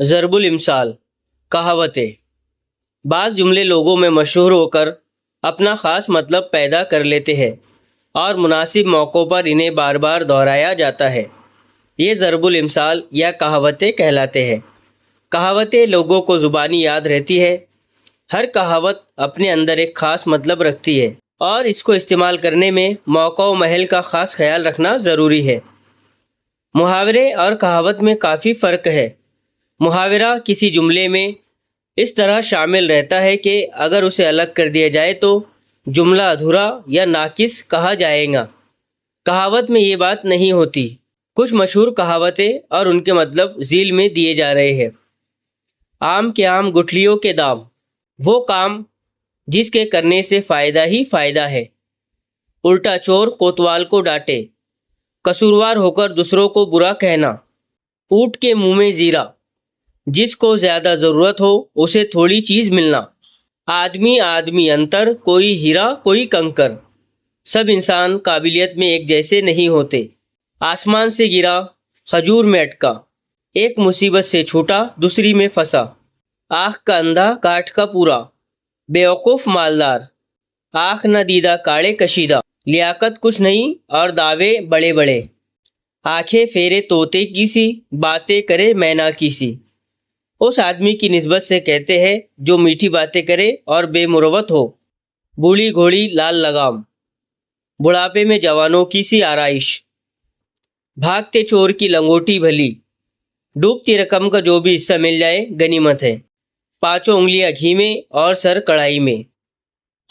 ضرب الامثال کہاوتیں بعض جملے لوگوں میں مشہور ہو کر اپنا خاص مطلب پیدا کر لیتے ہیں اور مناسب موقعوں پر انہیں بار بار دہرایا جاتا ہے۔ یہ ضرب الامثال یا کہاوتیں کہلاتے ہیں۔ کہاوتیں لوگوں کو زبانی یاد رہتی ہے۔ ہر کہاوت اپنے اندر ایک خاص مطلب رکھتی ہے اور اس کو استعمال کرنے میں موقع و محل کا خاص خیال رکھنا ضروری ہے۔ محاورے اور کہاوت میں کافی فرق ہے۔ محاورہ کسی جملے میں اس طرح شامل رہتا ہے کہ اگر اسے الگ کر دیا جائے تو جملہ ادھورا یا ناقص کہا جائے گا۔ کہاوت میں یہ بات نہیں ہوتی۔ کچھ مشہور کہاوتیں اور ان کے مطلب ذیل میں دیے جا رہے ہیں۔ آم کے آم گٹھلیوں کے دام، وہ کام جس کے کرنے سے فائدہ ہی فائدہ ہے۔ الٹا چور کوتوال کو ڈانٹے، قصوروار ہو کر دوسروں کو برا کہنا۔ اونٹ کے منہ میں زیرہ، جس کو زیادہ ضرورت ہو اسے تھوڑی چیز ملنا۔ آدمی آدمی انتر، کوئی ہیرا کوئی کنکر، سب انسان قابلیت میں ایک جیسے نہیں ہوتے۔ آسمان سے گرا کھجور میں اٹکا، ایک مصیبت سے چھوٹا دوسری میں پھنسا۔ آنکھ کا اندھا کاٹ کا پورا، بیوقوف مالدار۔ آنکھ نہ دیدہ کاڑے کشیدہ، لیاقت کچھ نہیں اور دعوے بڑے بڑے۔ آنکھیں پھیرے طوطے کی سی، باتیں کرے مینا کی سی۔ اس آدمی کی نسبت سے کہتے ہیں جو میٹھی باتیں کرے اور بے مروت ہو۔ بوڑھی گھوڑی لال لگام، بڑھاپے میں جوانوں کی سی آرائش۔ بھاگتے چور کی لنگوٹی بھلی، ڈوبتی رقم کا جو بھی حصہ مل جائے غنیمت ہے۔ پانچوں انگلیاں گھی میں اور سر کڑھائی میں،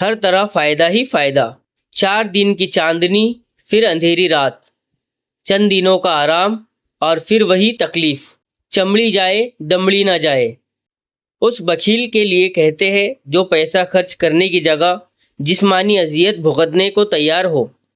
ہر طرح فائدہ ہی فائدہ۔ 4 دن کی چاندنی پھر اندھیری رات، چند دنوں کا آرام اور پھر وہی تکلیف۔ چمڑی جائے دمڑی نہ جائے، اس بخیل کے لیے کہتے ہیں جو پیسہ خرچ کرنے کی جگہ جسمانی اذیت بھگتنے کو تیار ہو۔